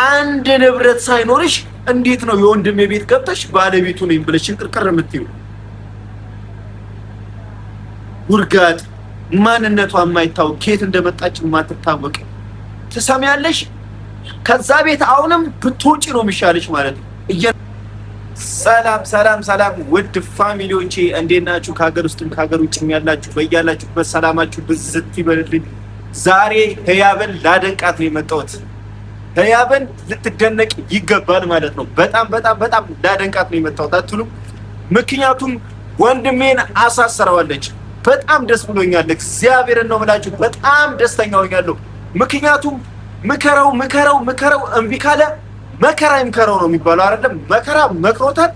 አንድ ንብረት ሳይኖርሽ እንዴት ነው የወንድሜ ቤት ገብተሽ ባለቤቱ ነኝ ብለሽ ቅርቅር የምትይው? ውርጋጥ ማንነቷ የማይታወቅ ከየት እንደመጣች የማትታወቅ ትሰሚያለሽ? ከዛ ቤት አሁንም ብትወጪ ነው የሚሻለሽ ማለት ነው። ሰላም ሰላም ሰላም ውድ ፋሚሊዎቼ እንዴት ናችሁ? ከሀገር ውስጥም ከሀገር ውጭም ያላችሁ በያላችሁበት ሰላማችሁ ብዝት ይበልልኝ። ዛሬ ህያብን ላደንቃት ነው የመጣሁት። ህያብን ልትደነቅ ይገባል ማለት ነው። በጣም በጣም በጣም ላደንቃት ነው የመጣሁት አትሉም? ምክንያቱም ወንድሜን አሳሰረዋለች። በጣም ደስ ብሎኛል። እግዚአብሔርን ነው የምላችሁ፣ በጣም ደስተኛ ሆኛለሁ። ምክንያቱም ምከረው እምቢ ካለ መከራ ይምከረው ነው የሚባለው አይደለም? መከራ መክሮታል፣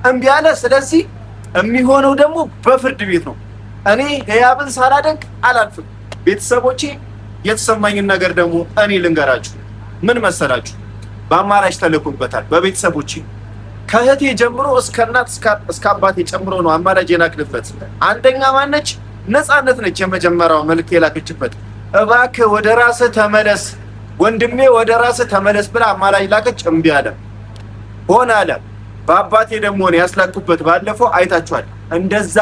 እምቢ አለ። ስለዚህ የሚሆነው ደግሞ በፍርድ ቤት ነው። እኔ ህያብን ሳላደንቅ አላልፍም። ቤተሰቦቼ የተሰማኝን ነገር ደግሞ እኔ ልንገራችሁ። ምን መሰላችሁ? በአማራጭ ተልኮበታል። በቤተሰቦቼ ከእህቴ ጀምሮ እስከ እናት እስከ አባቴ ጨምሮ ነው አማራጭ የላክንበት። አንደኛ ማነች? ነፃነት ነች። የመጀመሪያው መልዕክት የላከችበት እባክህ ወደ ራስህ ተመለስ ወንድሜ፣ ወደ ራስህ ተመለስ ብላ አማራጭ ላከች። እምቢ አለ። ሆነ አለ። በአባቴ ደግሞ ነው ያስላኩበት። ባለፈው አይታችኋል። እንደዛ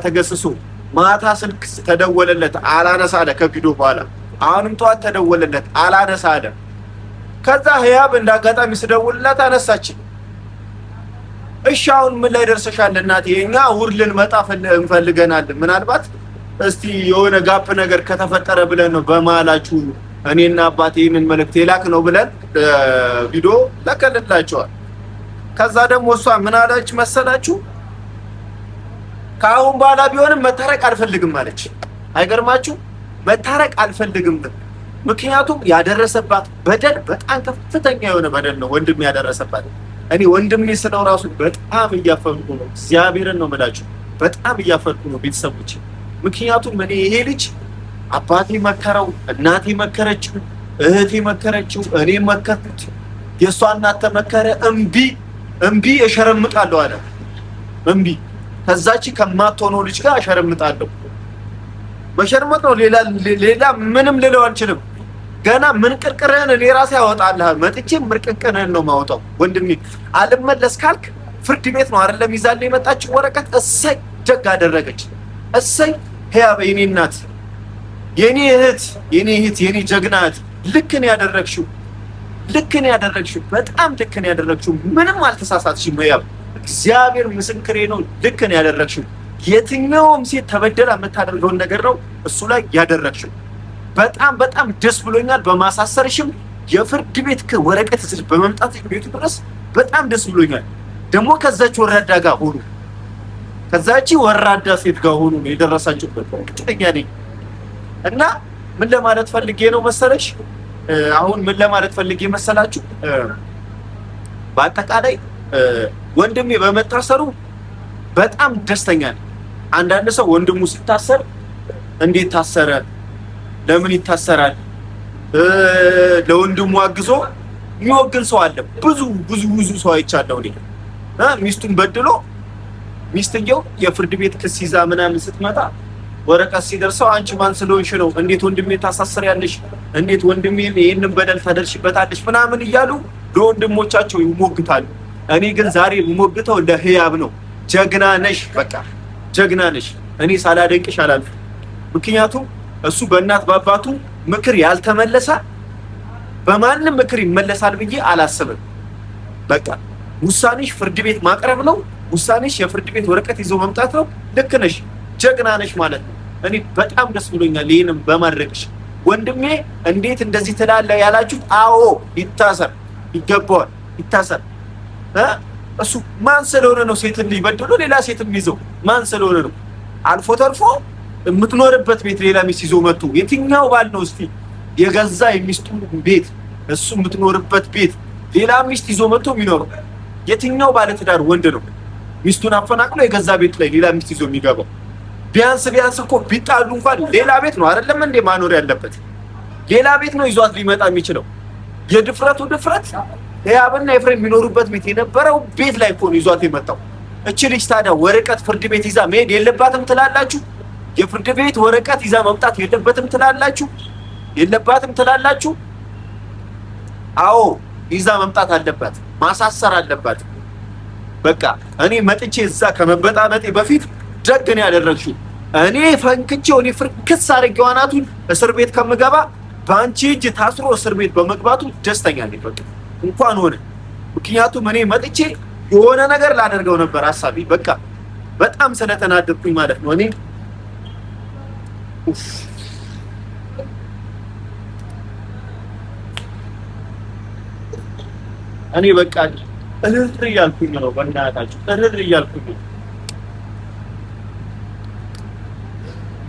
ተገስሶ ማታ ስልክ ተደወለለት አላነሳ አለ። ከቪዲዮ በኋላ አሁንም ጠዋት ተደወለለት አላነሳ አለ። ከዛ ህያብ እንዳጋጣሚ ስደውልላት አነሳች። እሺ አሁን ምን ላይ ደርሰሻል እናቴ? እኛ ውር ልንመጣ እንፈልገናል። ምናልባት እስቲ የሆነ ጋፕ ነገር ከተፈጠረ ብለን ነው በመሀላችሁ እኔና አባቴ ይሄንን መልእክት የላክ ነው ብለን ቪዲዮ ለከለላቸዋል። ከዛ ደግሞ እሷ ምን አለች መሰላችሁ? ከአሁን በኋላ ቢሆንም መታረቅ አልፈልግም አለች። አይገርማችሁ? መታረቅ አልፈልግም። ምክንያቱም ያደረሰባት በደል በጣም ከፍተኛ የሆነ በደል ነው ወንድሜ ያደረሰባት። እኔ ወንድሜ ስለው ራሱ በጣም እያፈርኩ ነው። እግዚአብሔርን ነው የምላችሁ፣ በጣም እያፈርኩ ነው ቤተሰቦች። ምክንያቱም እኔ ይሄ ልጅ አባቴ መከረው፣ እናቴ መከረችው፣ እህቴ መከረችው፣ እኔ መከርኩት፣ የእሷ እናት ተመከረ። እምቢ እሸረምጣለሁ አለ። እምቢ ከዛች ከማትሆነው ልጅ ጋር እሸረምጣለሁ። መሸርመጥ ነው፣ ሌላ ምንም ልለው አልችልም። ገና ምን ቅርቅርህን እኔ ራሴ ያወጣልሃል። መጥቼ ምርቅቅርህን ነው ማውጣው። ወንድሜ አልመለስ ካልክ ፍርድ ቤት ነው አይደለም ይዛልኝ የመጣችው ወረቀት። እሰይ ደግ አደረገች። እሰይ ህያብ የኔ እናት፣ የኔ እህት፣ የኔ ጀግና እህት፣ ልክ ነው ያደረግሽው። በጣም ልክ ነው ያደረግሽው። ምንም አልተሳሳትሽም ህያብ፣ እግዚአብሔር ምስክሬ ነው። ልክ ነው ያደረግሽው። የትኛውም ሴት ተበደላ የምታደርገውን ነገር ነው እሱ ላይ ያደረግሽው። በጣም በጣም ደስ ብሎኛል። በማሳሰርሽም የፍርድ ቤት ወረቀት ይዘሽ በመምጣትሽ ቤቱ ድረስ በጣም ደስ ብሎኛል። ደግሞ ከዛች ወራዳ ጋር ሆኑ፣ ከዛች ወራዳ ሴት ጋር ሆኑ ነው የደረሳችሁበት። እርግጠኛ ነኝ። እና ምን ለማለት ፈልጌ ነው መሰለሽ? አሁን ምን ለማለት ፈልጌ መሰላችሁ? በአጠቃላይ ወንድሜ በመታሰሩ በጣም ደስተኛ ነኝ። አንዳንድ ሰው ወንድሙ ሲታሰር እንዴት ታሰረ? ለምን ይታሰራል? ለወንድሙ አግዞ የሚወግን ሰው አለ። ብዙ ሰው አይቻለሁ እኔ። ሚስቱን በድሎ ሚስትየው የፍርድ ቤት ክስ ይዛ ምናምን ስትመጣ ወረቀት ሲደርሰው አንቺ ማን ስለሆንሽ ነው እንዴት ወንድሜ ታሳሰሪያለሽ? እንዴት ወንድሜ ይሄንን በደል ታደርሽበታለሽ? ምናምን እያሉ ለወንድሞቻቸው ይሞግታሉ። እኔ ግን ዛሬ የምሞግተው ለህያብ ነው። ጀግና ነሽ፣ በቃ ጀግና ነሽ። እኔ ሳላደንቅሽ አላልፍም። ምክንያቱም እሱ በእናት በአባቱ ምክር ያልተመለሰ በማንም ምክር ይመለሳል ብዬ አላስብም። በቃ ውሳኔሽ ፍርድ ቤት ማቅረብ ነው። ውሳኔሽ የፍርድ ቤት ወረቀት ይዞ መምጣት ነው። ልክ ነሽ፣ ጀግና ነሽ ማለት ነው። እኔ በጣም ደስ ብሎኛል ይሄንን በማድረግሽ። ወንድሜ እንዴት እንደዚህ ትላለህ ያላችሁ፣ አዎ ይታሰር፣ ይገባዋል፣ ይታሰር። እሱ ማን ስለሆነ ነው ሴትን ልጅ በድሎ ሌላ ሴትን ይዘው? ማን ስለሆነ ነው? አልፎ ተርፎ የምትኖርበት ቤት ሌላ ሚስት ይዞ መጥቶ፣ የትኛው ባል ነው እስቲ የገዛ የሚስቱ ቤት እሱ የምትኖርበት ቤት ሌላ ሚስት ይዞ መጥቶ የሚኖረው? የትኛው ባለ ትዳር ወንድ ነው ሚስቱን አፈናቅሎ የገዛ ቤት ላይ ሌላ ሚስት ይዞ የሚገባው? ቢያንስ እኮ ቢጣሉ እንኳን ሌላ ቤት ነው አይደለም እንዴ ማኖር ያለበት? ሌላ ቤት ነው ይዟት ሊመጣ የሚችለው። የድፍረቱ ድፍረት ህያብና ኤፍሬም የሚኖሩበት ቤት የነበረው ቤት ላይ እኮ ነው ይዟት የመጣው። እቺ ልጅ ታዲያ ወረቀት ፍርድ ቤት ይዛ መሄድ የለባትም ትላላችሁ? የፍርድ ቤት ወረቀት ይዛ መምጣት የለበትም ትላላችሁ? የለባትም ትላላችሁ? አዎ ይዛ መምጣት አለባት፣ ማሳሰር አለባት። በቃ እኔ መጥቼ እዛ ከመበጣበጤ በፊት ደግ ነው ያደረግሽው። እኔ ፈንክቼው እኔ ፍርክስ አድርጌው አናቱን እስር ቤት ከምገባ በአንቺ እጅ ታስሮ እስር ቤት በመግባቱ ደስተኛ ነኝ። በቃ እንኳን ሆነ። ምክንያቱም እኔ መጥቼ የሆነ ነገር ላደርገው ነበር ሀሳቢ። በቃ በጣም ስለተናደድኩኝ ማለት ነው። እኔ በቃ እርር እያልኩኝ ነው። በእናታችሁ እርር እያልኩኝ ነው።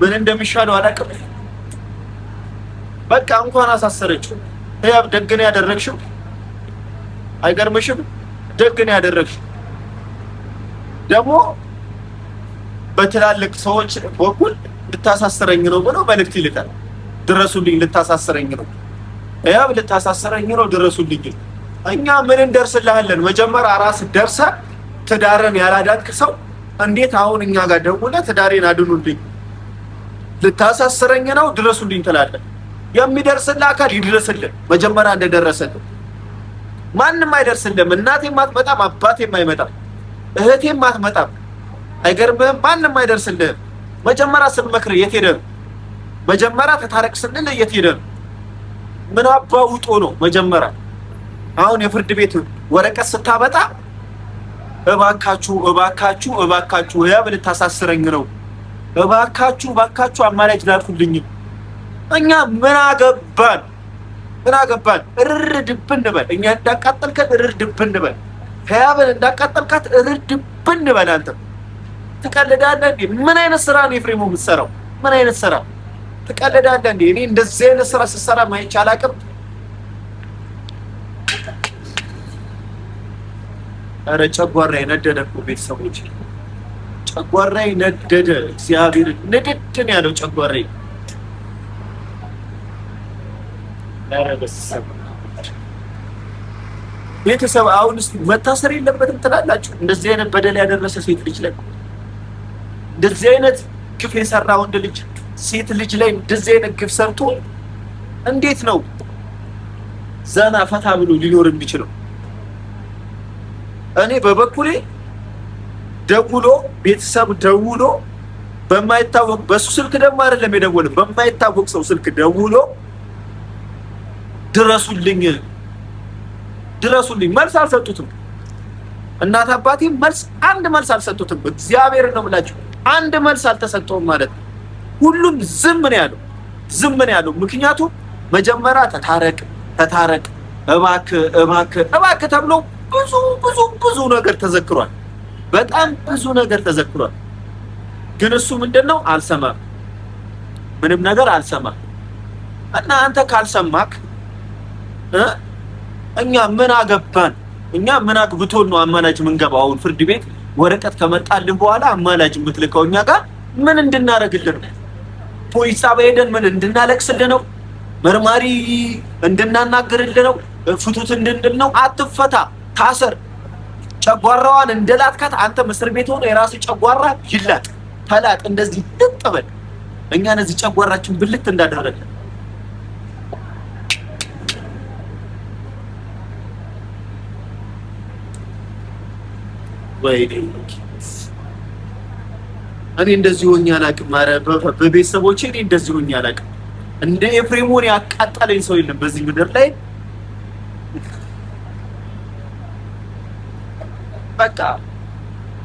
ምን እንደሚሻለው አላውቅም። በቃ እንኳን አሳሰረችው። ያብ ደግ ነው ያደረግሽው። አይገርምሽም? ደግ ነው ያደረግሽው። ደግሞ በትላልቅ ሰዎች በኩል ልታሳሰረኝ ነው ብሎ መልእክት ይልካል። ድረሱልኝ፣ ልታሳሰረኝ ነው ያብ፣ ልታሳሰረኝ ነው፣ ድረሱልኝ። እኛ ምን እንደርስልሃለን? መጀመሪያ ራስ ደርሰ ትዳርን ያላዳንክ ሰው እንዴት አሁን እኛ ጋር ደውለህ ትዳሬን አድኑልኝ፣ ልታሳሰረኝ ነው፣ ድረሱልኝ ትላለህ? የሚደርስልህ አካል ይድረስልህ። መጀመሪያ እንደደረሰልህ ማንም አይደርስልህም። እናቴም አትመጣም፣ አባቴም አይመጣም፣ እህቴም አትመጣም። አይገርምህም? ማንም አይደርስልህም። መጀመሪያ ስንመክር የት ሄደህ? መጀመሪያ ተታረቅ ስንል የት ሄደህ? ምን አባውጦ ነው መጀመሪያ? አሁን የፍርድ ቤት ወረቀት ስታበጣ እባካችሁ እባካችሁ እባካችሁ ያብ ልታሳስረኝ ነው፣ እባካችሁ እባካችሁ አማራጭ ላኩልኝ። እኛ ምን አገባን? ምን አገባን? እርር ድብን በል። እኛ እንዳቃጠልከት እርር ድብን በል። ያብን እንዳቃጠልካት እርር ድብን በል። አንተ ትቀልዳለህ እንዴ? ምን አይነት ስራ ነው ኤፍሬም የምትሰራው? ምን አይነት ስራ ትቀልዳለህ እንዴ? እኔ እንደዚህ አይነት ስራ ስትሰራ ማይቻ አላውቅም። ኧረ ጨጓራዬ ነደደ እኮ ቤተሰቦች፣ ጨጓራዬ ነደደ። እግዚአብሔር ንድድን ያለው ጨጓራዬ። ኧረ በስመ አብ። ቤተሰብ አሁን እስኪ መታሰር የለበትም ትላላችሁ? እንደዚህ አይነት በደል ያደረሰ ሴት ልጅ ላይ፣ እንደዚህ አይነት ግፍ የሰራ ወንድ ልጅ ሴት ልጅ ላይ እንደዚህ አይነት ግፍ ሰርቶ እንዴት ነው ዘና ፈታ ብሎ ሊኖር የሚችለው? እኔ በበኩሌ ደውሎ ቤተሰብ ደውሎ በማይታወቅ በሱ ስልክ ደግሞ አይደለም የደወለው፣ በማይታወቅ ሰው ስልክ ደውሎ ድረሱልኝ ድረሱልኝ መልስ አልሰጡትም። እናት አባቴ መልስ አንድ መልስ አልሰጡትም። እግዚአብሔር ነው ብላችሁ አንድ መልስ አልተሰጠውም ማለት ነው። ሁሉም ዝም ነው ያለው፣ ዝም ነው ያለው። ምክንያቱም መጀመሪያ ተታረቅ እባክህ እባክህ እባክህ ተብሎ ብዙ ነገር ተዘክሯል። በጣም ብዙ ነገር ተዘክሯል። ግን እሱ ምንድነው አልሰማም፣ ምንም ነገር አልሰማም። እና አንተ ካልሰማክ እኛ ምን አገባን? እኛ ምን አግብቶን ነው አማላጅ ምንገባው? አሁን ፍርድ ቤት ወረቀት ከመጣልን በኋላ አማላጅ የምትልከው እኛ ጋር ምን እንድናረግልን ነው? ፖሊስ ጣቢያ ሄደን ምን እንድናለቅስልን ነው? መርማሪ እንድናናግርልን ነው? ፍቱት እንድንል ነው? አትፈታ፣ ታሰር። ጨጓራዋን እንደላትካት አንተ እስር ቤት ሆነ የራስህ ጨጓራ ይላጥ፣ ተላጥ፣ እንደዚህ ልጥበል። እኛን እዚህ ጨጓራችን ብልት እንዳደረገ ወይ እኔ እንደዚህ ሆኜ አላውቅም። ኧረ በቤተሰቦቼ እኔ እንደዚህ ሆኜ አላውቅም። እንደ ኤፍሬም ሆነ ያቃጠለኝ ሰው የለም በዚህ ምድር ላይ። በቃ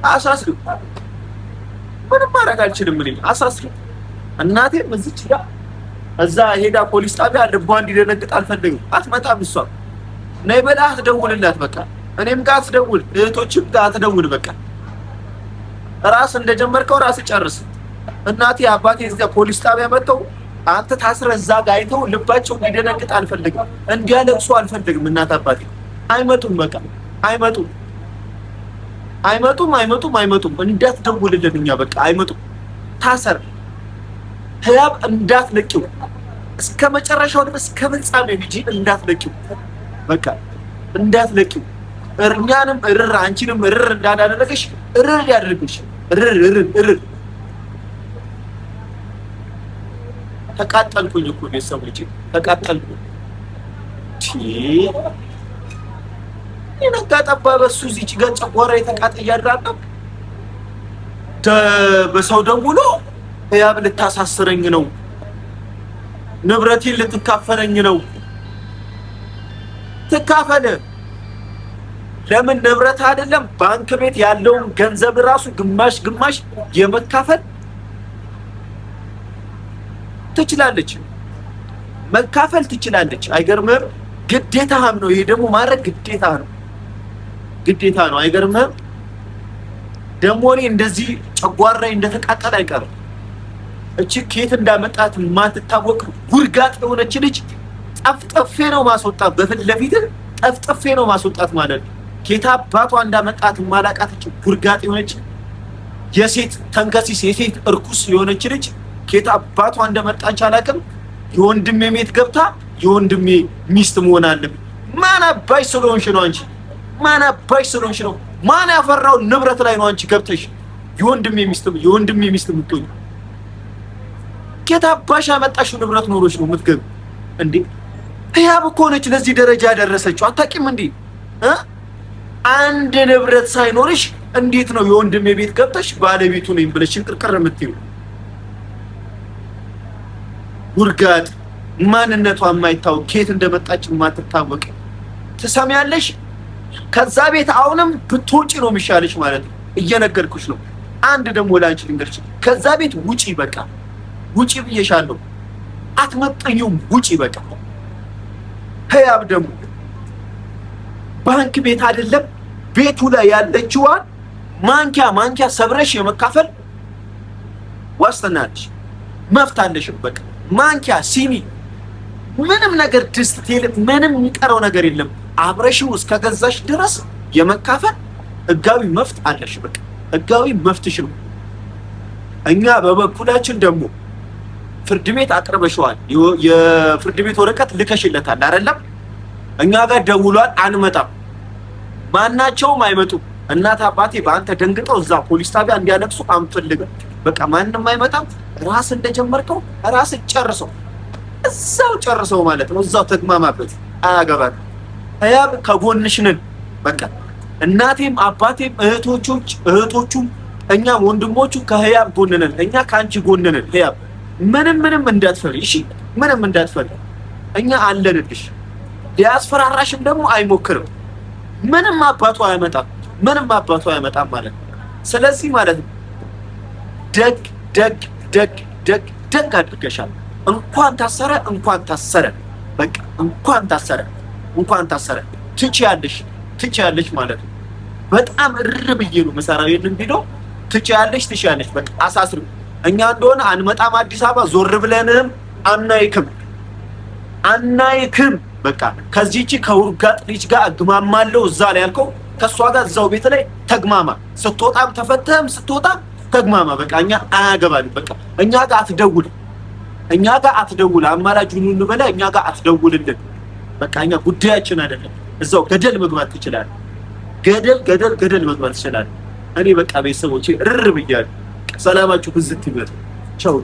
አሳስሩ፣ ምንም ማድረግ አልችልም። እኔ አሳስሩ። እናቴም እዚች ጋር እዛ ሄዳ ፖሊስ ጣቢያ ልቧ እንዲደነግጥ አልፈልግም። አትመጣም እሷ። ነይ በላ አትደውልላት። በቃ እኔም ጋር አትደውል፣ እህቶችም ጋር አትደውል። በቃ ራስ እንደጀመርከው ራስ ጨርስ። እናቴ አባቴ እዚያ ፖሊስ ጣቢያ መጥተው አንተ ታስረህ እዛ ጋር አይተው ልባቸው እንዲደነግጥ አልፈልግም፣ እንዲያለቅሱ አልፈልግም። እናት አባቴ አይመጡም። በቃ አይመጡም። እንዳትደውልልን እኛ በቃ አይመጡም። ታሰር ህያብ እንዳትለቂው እስከ መጨረሻው ድረስ እስከ ፍጻሜው እንጂ እንዳትለቂው። በቃ እንዳትለቂው። እኛንም እርር አንቺንም እርር እንዳደረገሽ እርር ያድርግሽ። እርር ተቃጠልኩኝ እኮ ቤተሰቦቼ፣ ተቃጠልኩ። ነጋ ጠባ በሱ እዚህ ጋር ጨጓራ የተቃጠለ ያድራል። በሰው ደውሎ ህያብ ልታሳስረኝ ነው፣ ንብረቴን ልትካፈለኝ ነው። ትካፈለ። ለምን ንብረት አይደለም ባንክ ቤት ያለውን ገንዘብ ራሱ ግማሽ ግማሽ የመካፈል ትችላለች፣ መካፈል ትችላለች። አይገርምህም? ግዴታህም ነው። ይሄ ደግሞ ማድረግ ግዴታ ነው፣ ግዴታ ነው። አይገርምህም? ደግሞ እኔ እንደዚህ ጨጓራዬ እንደተቃጠለ አይቀርም። እቺ ከየት እንዳመጣት ማትታወቅ ጉርጋጥ የሆነች ልጅ ጠፍጥፌ ነው ማስወጣት፣ በፊት ለፊት ጠፍጥፌ ነው ማስወጣት ማለት ነው። ከየት አባቷ እንዳመጣት ማላቃት እቺ ጉርጋጥ የሆነች የሴት ተንከሲስ የሴት እርኩስ የሆነች ልጅ ከየት አባቷ እንደመጣች አላውቅም። የወንድሜ ቤት ገብታ የወንድሜ ሚስት መሆን አለብኝ። ማን አባሽ ስለሆንሽ ነው አንቺ? ማን አባሽ ስለሆንሽ ነው? ማን ያፈራው ንብረት ላይ ነው አንቺ ገብተሽ የወንድሜ ሚስት የምትሆኚ? ከየት አባሽ ያመጣሽው ንብረት ኖሮሽ ነው የምትገቢ እንዴ? ህያብ እኮ ነች ለዚህ ደረጃ ያደረሰችው። አታውቂም እንዴ? አንድ ንብረት ሳይኖርሽ እንዴት ነው የወንድሜ ቤት ገብተሽ ባለቤቱ ነኝ ብለሽ ሽንቅርቅር የምትይው? ጉርጋጥ ማንነቷ የማይታወቅ ከየት እንደመጣች የማትታወቅ ትሰሚያለሽ? ከዛ ቤት አሁንም ብትወጪ ነው የሚሻለሽ ማለት ነው። እየነገርኩሽ ነው። አንድ ደግሞ ላንቺ ልንገርሽ፣ ከዛ ቤት ውጪ፣ በቃ ውጪ ብዬሻለሁ። አትመጠኙም፣ ውጪ በቃ። ህያብ ደግሞ ባንክ ቤት አይደለም ቤቱ ላይ ያለችዋን ማንኪያ ሰብረሽ የመካፈል ዋስትና አለሽ፣ መብት አለሽ። በቃ ማንኪያ፣ ሲኒ፣ ምንም ነገር ድስት፣ ቴል፣ ምንም የሚቀረው ነገር የለም። አብረሽው እስከገዛሽ ድረስ የመካፈል ህጋዊ መብት አለሽ። በቃ ህጋዊ መብትሽ ነው። እኛ በበኩላችን ደግሞ ፍርድ ቤት አቅርበሽዋል፣ የፍርድ ቤት ወረቀት ልከሽለታል አይደለም? እኛ ጋር ደውሏል፣ አንመጣም፣ ማናቸውም አይመጡም። እናት አባቴ በአንተ ደንግጠው እዛ ፖሊስ ጣቢያ እንዲያለቅሱ አንፈልግም። በቃ ማንንም አይመጣም። ራስ እንደጀመርከው ራስ ጨርሰው፣ እዛው ጨርሰው ማለት ነው። እዛው ተግማማበት፣ አያገባም። ህያብ ከጎንሽ ነን። በቃ እናቴም አባቴም እህቶቹም እኛም ወንድሞቹ ከህያብ ጎን ነን። እኛ ከአንቺ ጎን ነን። ህያብ ምንም እንዳትፈሪ፣ እሺ? ምንም እንዳትፈሪ፣ እኛ አለንልሽ። ሊያስፈራራሽም ደግሞ አይሞክርም። ምንም አባቱ አያመጣም ማለት ነው። ስለዚህ ማለት ነው ደግ አድርገሻል። እንኳን ታሰረ በቃ እንኳን ታሰረ ትችያለሽ ማለት ነው። በጣም ብዬ ነው መሰራው ይሄንን ቪዲዮ። ትችያለሽ በቃ አሳስሩ። እኛ እንደሆነ አንመጣም አዲስ አበባ፣ ዞር ብለንም አናይክም። በቃ ከዚህቺ ከውርጋጥ ልጅ ጋር አግማማለሁ እዛ ላይ ያልከው ከሷ ጋር እዛው ቤት ላይ ተግማማ። ስትወጣም ተፈተህም ስትወጣም ተግማማ። በቃ እኛ አያገባንም። በቃ እኛ ጋር አትደውል። አማላጅ ሁሉ በላይ እኛ ጋር አትደውልልን። በቃ እኛ ጉዳያችን አይደለም። እዛው ገደል መግባት ትችላለህ። ገደል መግባት ትችላለህ። እኔ በቃ ቤተሰቦቼ ብያለሁ። ሰላማችሁ ብዝት ይበል። ቻው።